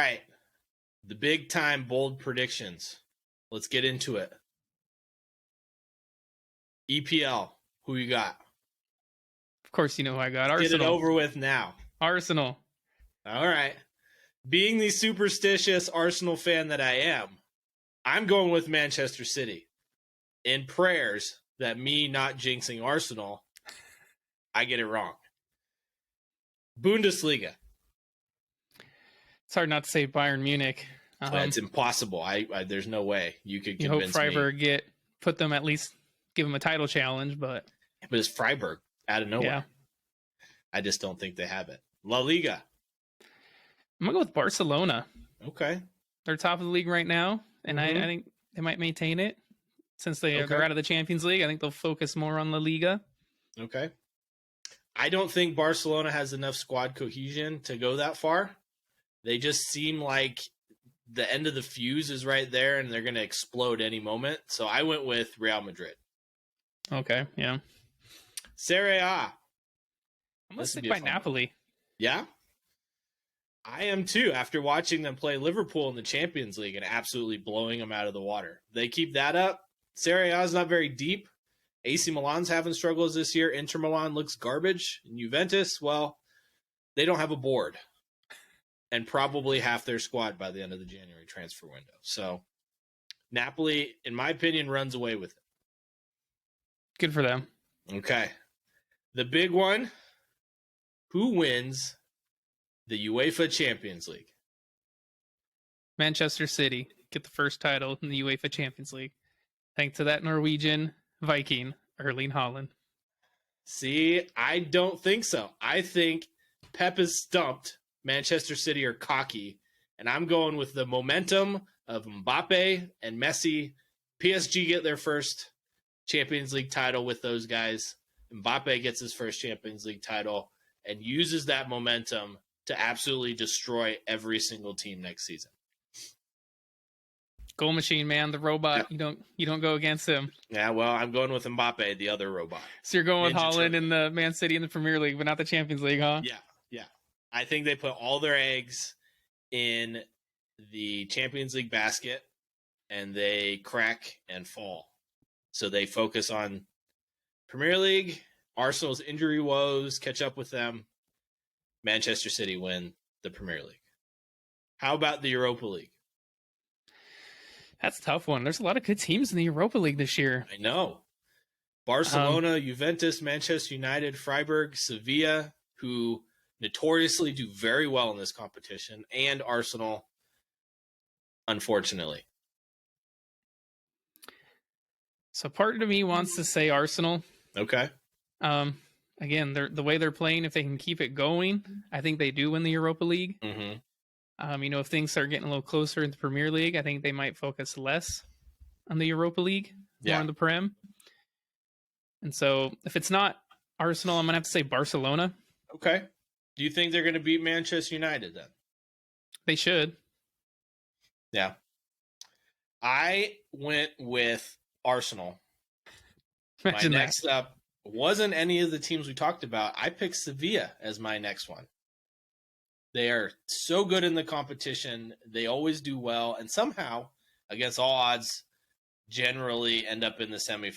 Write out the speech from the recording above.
All right. The big time bold predictions. Let's get into it. EPL, who you got? Of course, you know who I got. Arsenal. Get it over with now. Arsenal. All right. Being the superstitious Arsenal fan that I am, I'm going with Manchester City. In prayers that me not jinxing Arsenal, I get it wrong. Bundesliga. It's hard not to say Bayern Munich. It's impossible. There's no way you could you convince hope Freiburg put them at least give them a title challenge, but it's Freiburg out of nowhere. Yeah. I just don't think they have it. La Liga. I'm gonna go with Barcelona. Okay. They're top of the league right now, and I think they might maintain it since they're out of the Champions League. I think they'll focus more on La Liga. Okay. I don't think Barcelona has enough squad cohesion to go that far. They just seem like the end of the fuse is right there, and they're going to explode any moment. So I went with Real Madrid. Okay, yeah. Serie A. I'm going to stick by Napoli. Yeah? I am too, after watching them play Liverpool in the Champions League and absolutely blowing them out of the water. They keep that up. Serie A is not very deep. AC Milan's having struggles this year. Inter Milan looks garbage. And Juventus, well, they don't have a board. And probably half their squad by the end of the January transfer window. So Napoli, in my opinion, runs away with it. Good for them. Okay. The big one, who wins the UEFA Champions League? Manchester City get the first title in the UEFA Champions League. Thanks to that Norwegian Viking, Erling Haaland. See, I don't think so. I think Pep is stumped. Manchester City are cocky. And I'm going with the momentum of Mbappe and Messi. PSG get their first Champions League title with those guys. Mbappe gets his first Champions League title and uses that momentum to absolutely destroy every single team next season. Goal machine, man, the robot. Yeah. You don't go against him. Yeah, well, I'm going with Mbappe, the other robot. So you're going with Haaland in the Man City in the Premier League, but not the Champions League, huh? Yeah. I think they put all their eggs in the Champions League basket and they crack and fall. So they focus on Premier League, Arsenal's injury woes, catch up with them. Manchester City win the Premier League. How about the Europa League? That's a tough one. There's a lot of good teams in the Europa League this year. I know. Barcelona, Juventus, Manchester United, Freiburg, Sevilla, who notoriously do very well in this competition, and Arsenal, unfortunately. So part of me wants to say Arsenal. Okay. Again, the way they're playing, if they can keep it going, I think they do win the Europa League. Mm-hmm. If things start getting a little closer in the Premier League, I think they might focus less on the Europa League, more on the Prem. And so if it's not Arsenal, I'm going to have to say Barcelona. Okay. Do you think they're going to beat Manchester United then? They should. Yeah. I went with Arsenal. Imagine my next up wasn't any of the teams we talked about. I picked Sevilla as my next one. They are so good in the competition. They always do well. And somehow, against all odds, generally end up in the semifinals